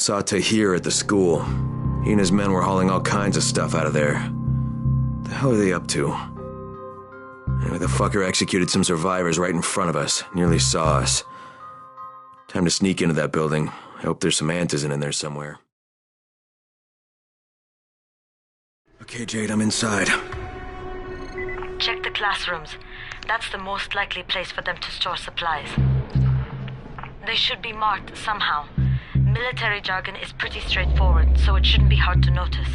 Saw Tahir at the school. He and his men were hauling all kinds of stuff out of there. The hell are they up to? Anyway, the fucker executed some survivors right in front of us. Nearly saw us. Time to sneak into that building. I hope there's some Antizin in there somewhere. Okay, Jade, I'm inside. Check the classrooms. That's the most likely place for them to store supplies. They should be marked somehow. Military jargon is pretty straightforward, so it shouldn't be hard to notice.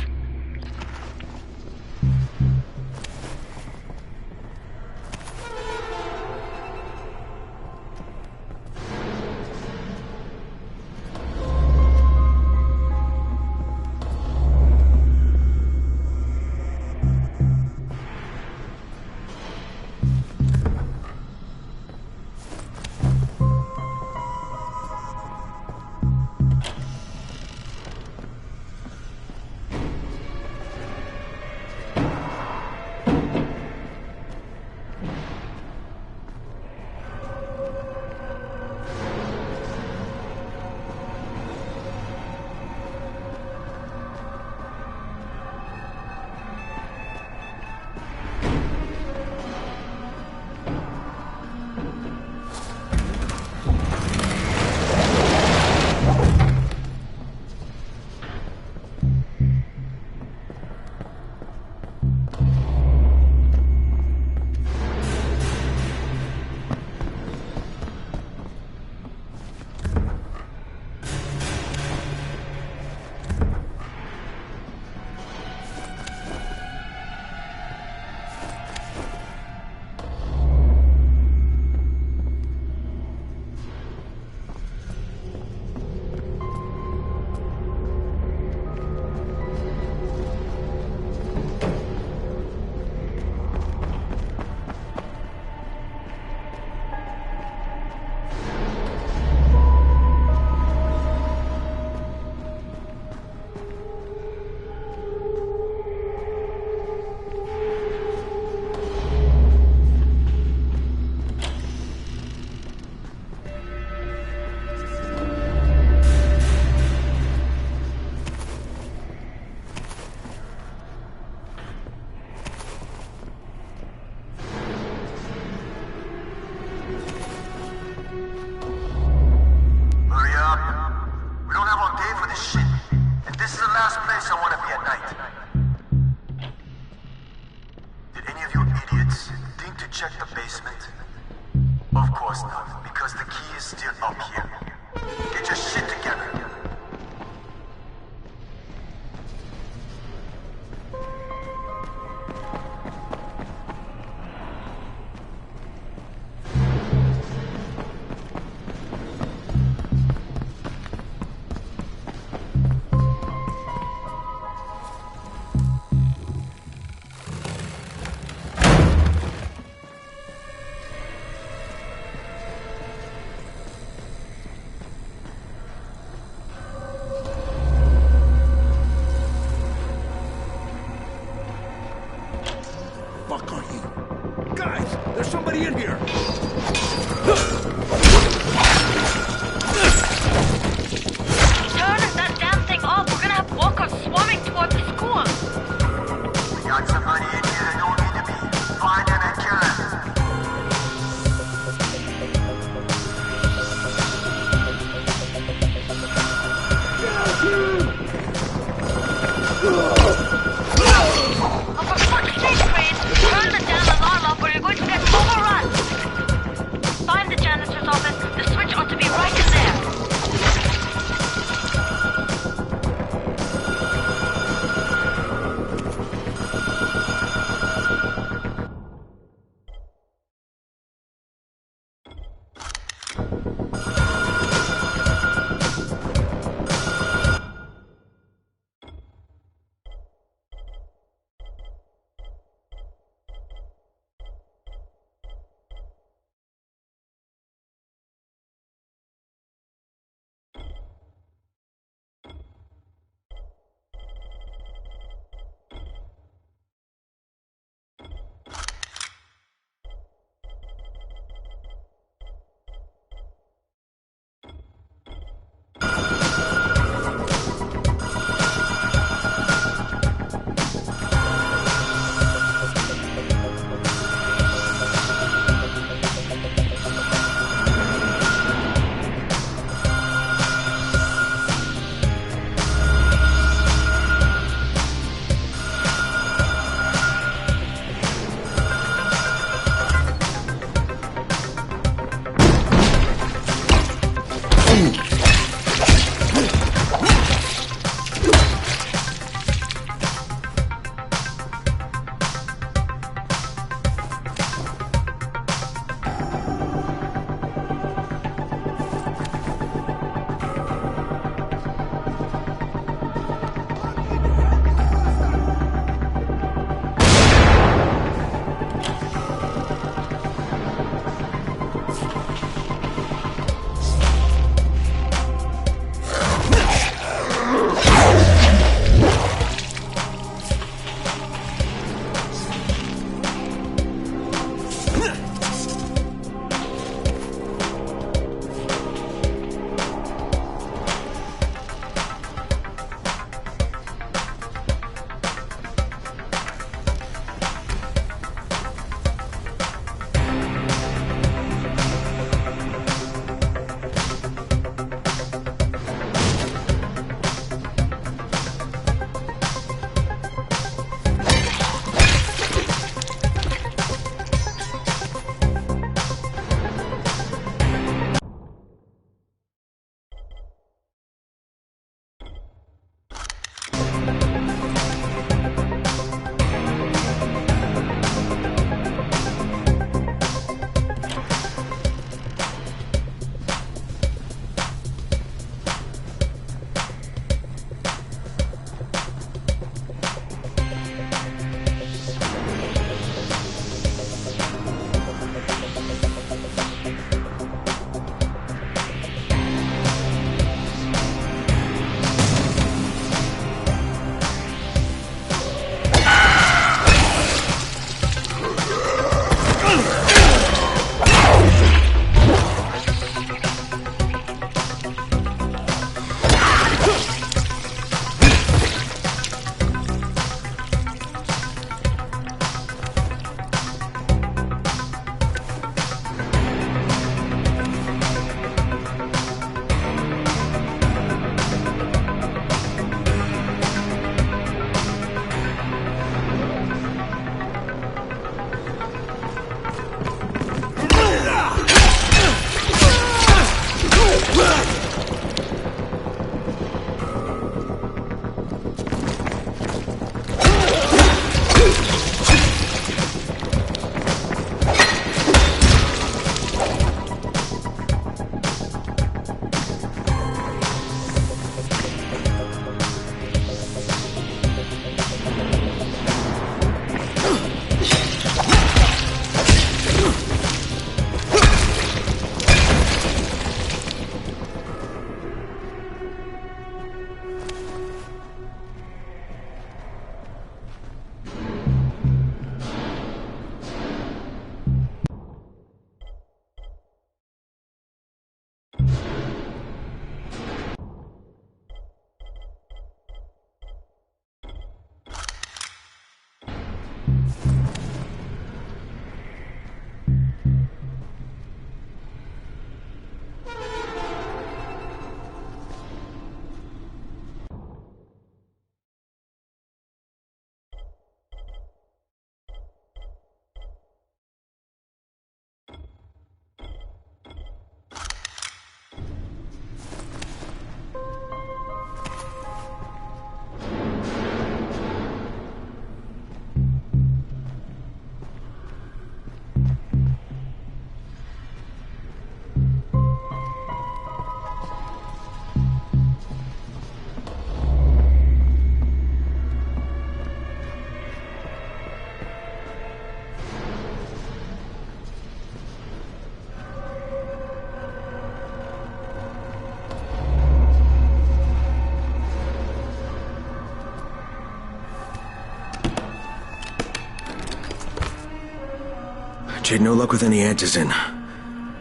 Shade, no luck with any antizin.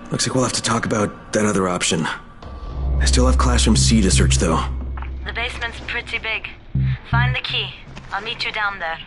Looks like we'll have to talk about that other option. I still have Classroom C to search, though. The basement's pretty big. Find the key. I'll meet you down there.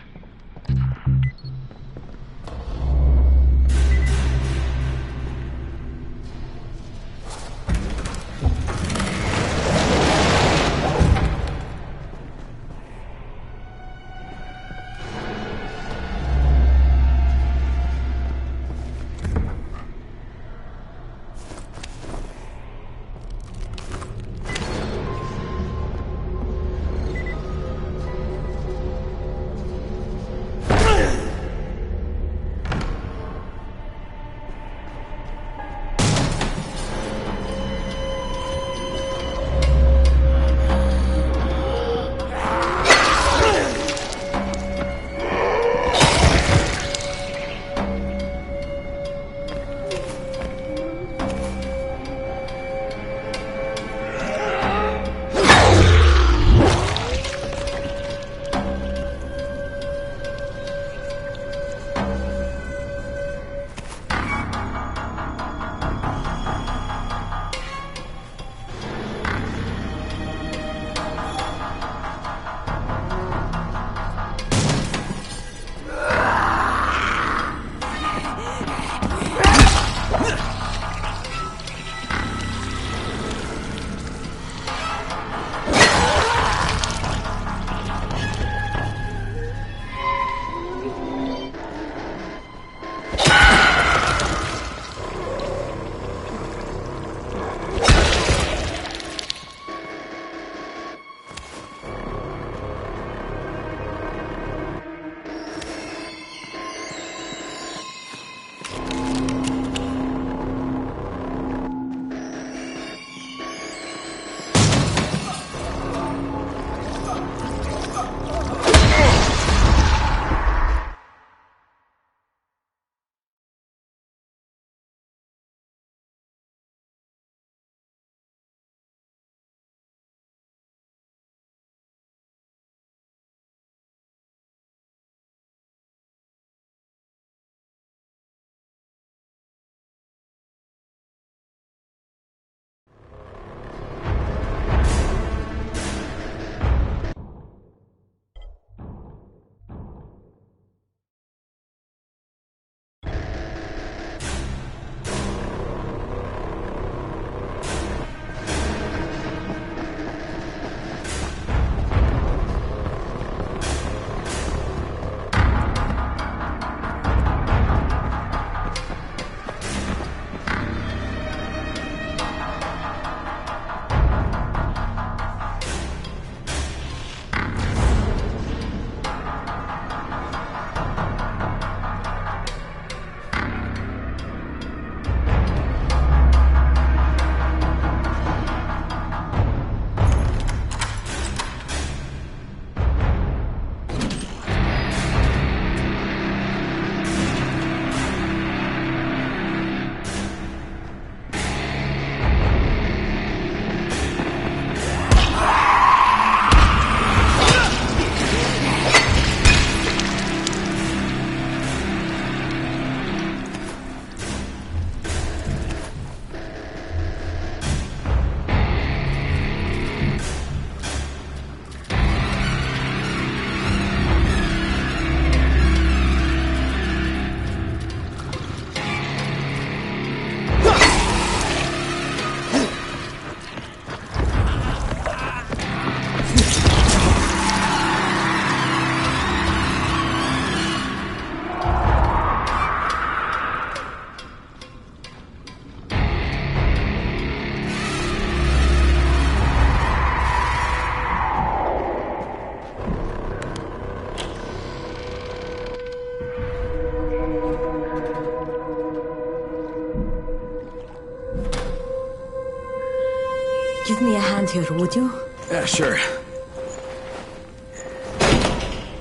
Give me a hand here, would you? Yeah, sure.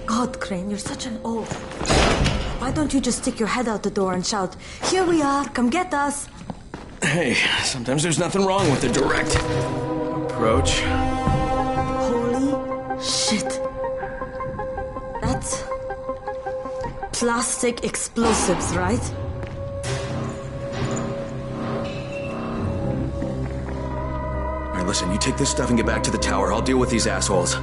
God, Crane, you're such an oaf. Why don't you just stick your head out the door and shout, "Here we are, come get us"? Hey, sometimes there's nothing wrong with the direct approach. Holy shit. That's plastic explosives, right? listen, you take this stuff and get back to the tower. I'll deal with these assholes.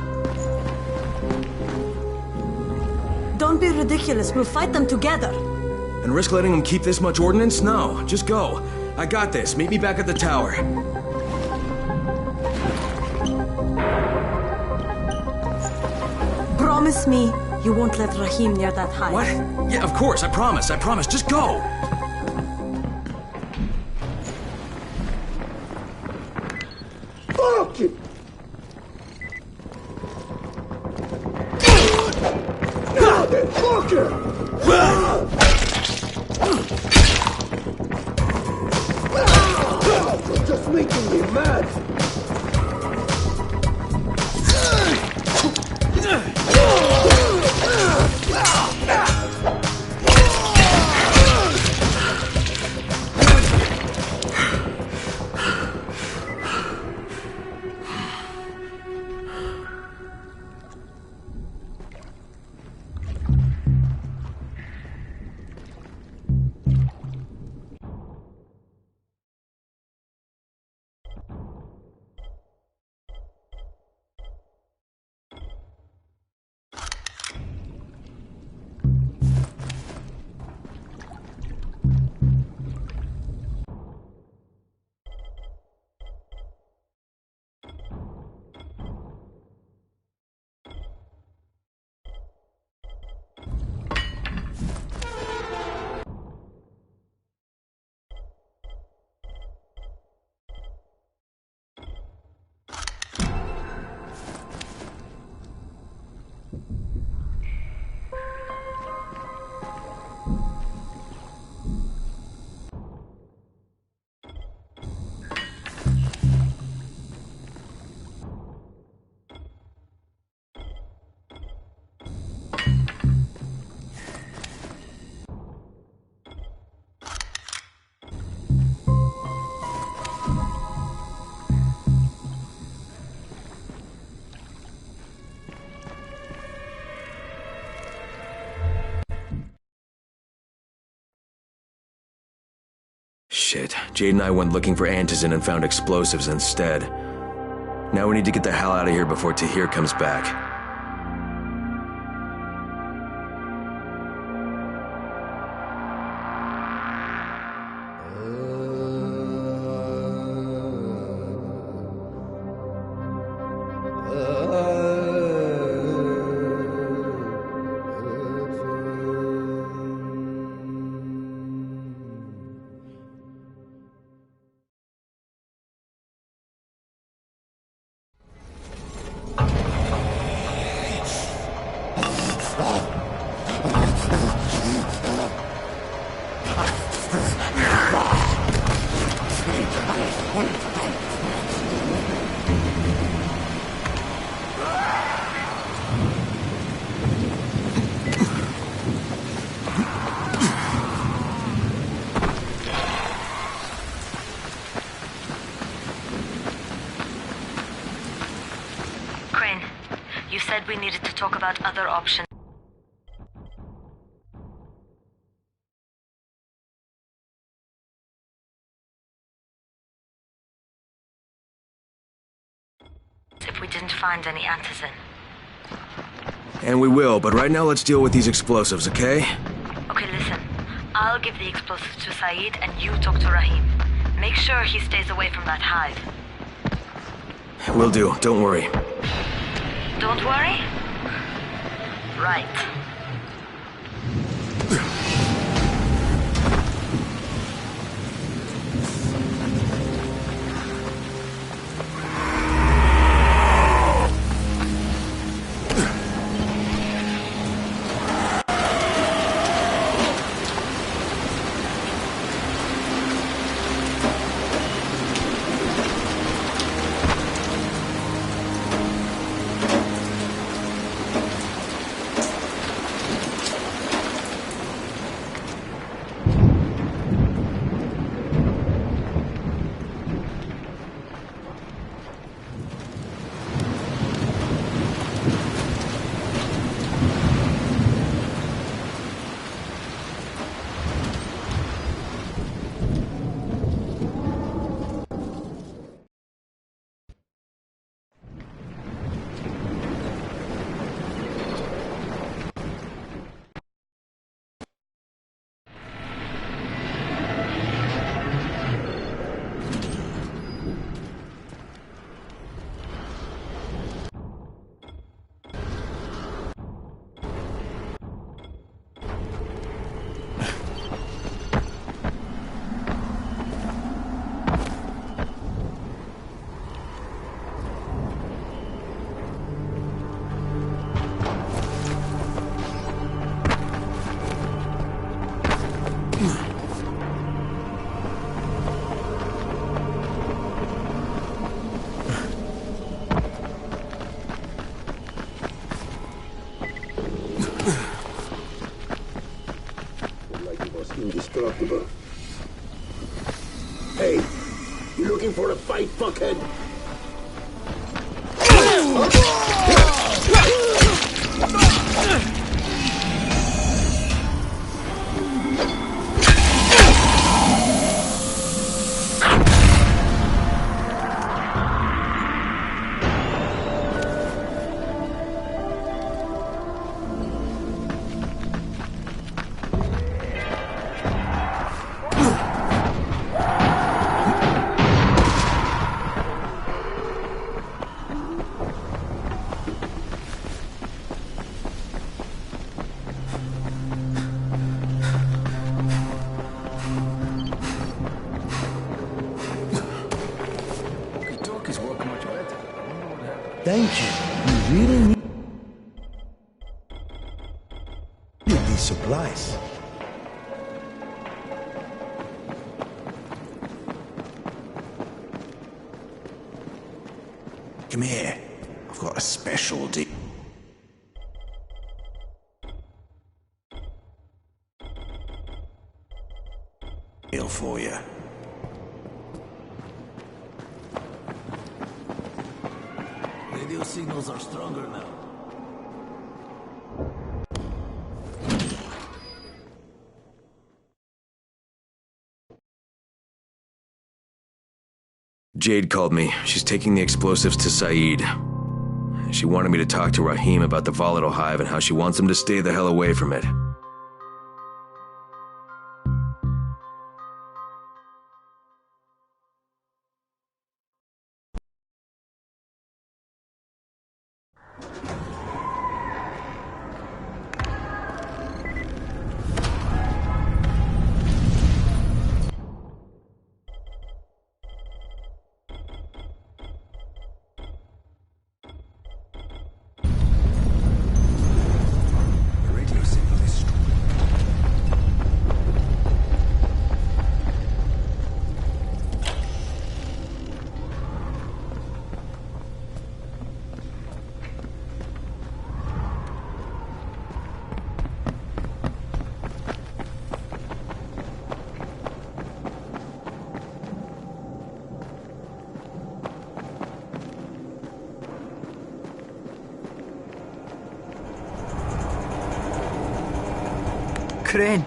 Don't be ridiculous. We'll fight them together. And risk letting them keep this much ordnance? No, just go. I got this. Meet me back at the tower. Promise me you won't let Rahim near that hive. What? Yeah, of course. I promise. Just go. Fuck you! Motherfucker! You're just making me mad! Shit. Jade and I went looking for antizin and found explosives instead. Now we need to get the hell out of here before Tahir comes back. You said we needed to talk about other options. If we didn't find any antizin. And we will, but right now let's deal with these explosives, okay? Okay, listen. I'll give the explosives to Saeed and you talk to Rahim. Make sure he stays away from that hive. Will do, don't worry. Don't worry? Right. Hey, you looking for a fight, fuckhead? Thank you. You really need these supplies. Come here. I've got a special deal for you. Radio signals are stronger now. Jade called me. She's taking the explosives to Saeed. She wanted me to talk to Rahim about the volatile hive and how she wants him to stay the hell away from it. Crane,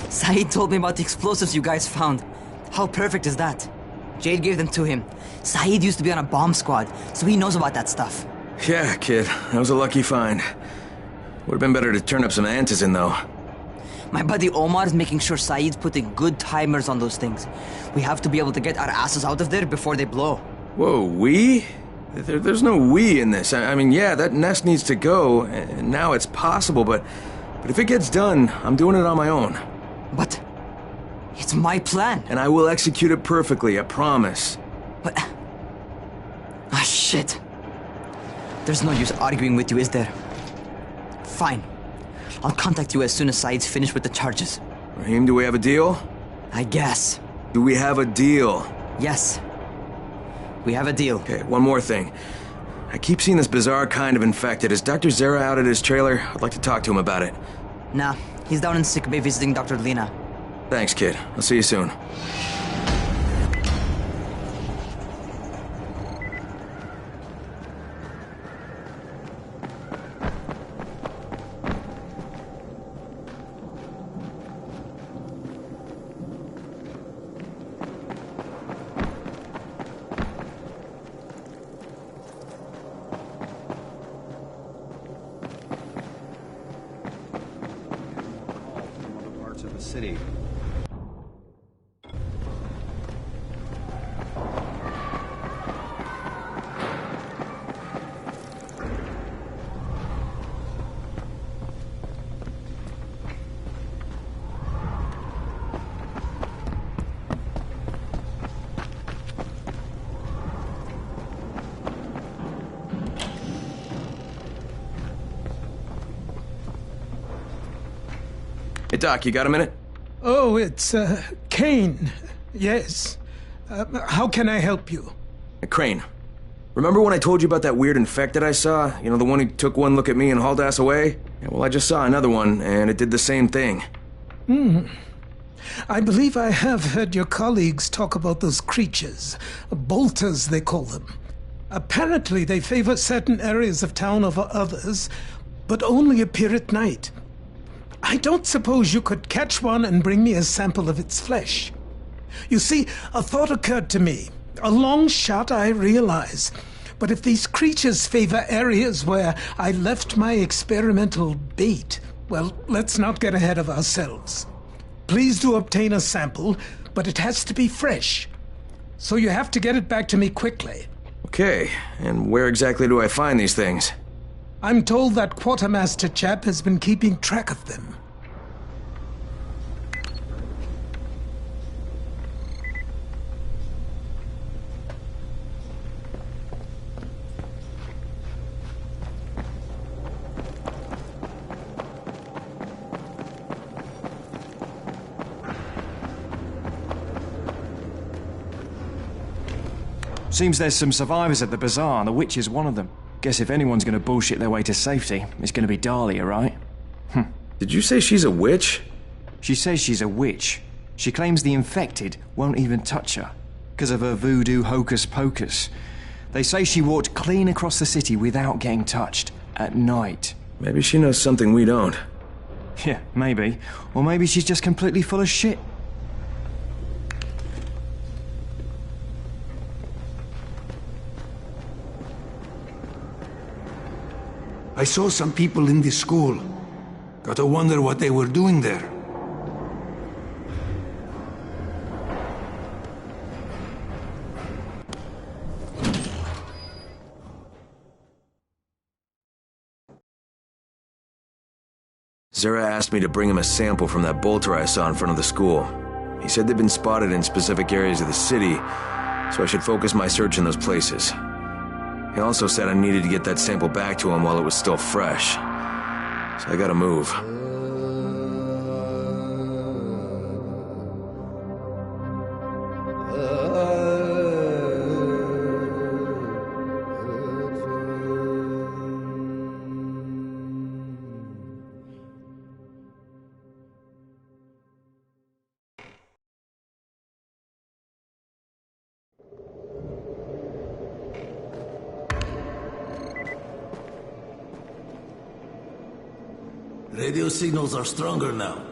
Saeed told me about the explosives you guys found. How perfect is that? Jade gave them to him. Saeed used to be on a bomb squad, so he knows about that stuff. Yeah, kid. That was a lucky find. Would've been better to turn up some antizin, though. My buddy Omar is making sure Saeed's putting good timers on those things. We have to be able to get our asses out of there before they blow. Whoa, we? There's no we in this. I mean, yeah, that nest needs to go, and now it's possible, but if it gets done, I'm doing it on my own. But it's my plan. And I will execute it perfectly, I promise. But... ah, shit. There's no use arguing with you, is there? Fine. I'll contact you as soon as Saeed's finished with the charges. Rahim, do we have a deal? I guess. Do we have a deal? Yes. We have a deal. Okay, one more thing. I keep seeing this bizarre kind of infected. Is Dr. Zera out at his trailer? I'd like to talk to him about it. Nah, he's down in sick bay visiting Dr. Lena. Thanks, kid. I'll see you soon. Of the city. Hey, Doc, you got a minute? Oh, it's, Kane. Yes. How can I help you? Crane. Remember when I told you about that weird infected I saw? You know, the one who took one look at me and hauled ass away? Yeah, well, I just saw another one, and it did the same thing. I believe I have heard your colleagues talk about those creatures. Bolters, they call them. Apparently, they favor certain areas of town over others, but only appear at night. I don't suppose you could catch one and bring me a sample of its flesh. You see, a thought occurred to me. A long shot, I realize. But if these creatures favor areas where I left my experimental bait, well, let's not get ahead of ourselves. Please do obtain a sample, but it has to be fresh. So you have to get it back to me quickly. Okay, and where exactly do I find these things? I'm told that quartermaster chap has been keeping track of them. Seems there's some survivors at the bazaar, and the witch is one of them. Guess if anyone's gonna bullshit their way to safety, it's gonna be Dahlia, right? Did you say she's a witch? She says she's a witch. She claims the infected won't even touch her, because of her voodoo hocus-pocus. They say she walked clean across the city without getting touched, at night. Maybe she knows something we don't. Yeah, maybe. Or maybe she's just completely full of shit. I saw some people in this school. Gotta wonder what they were doing there. Zara asked me to bring him a sample from that bolter I saw in front of the school. He said they'd been spotted in specific areas of the city, so I should focus my search in those places. He also said I needed to get that sample back to him while it was still fresh. So I gotta move. Radio signals are stronger now.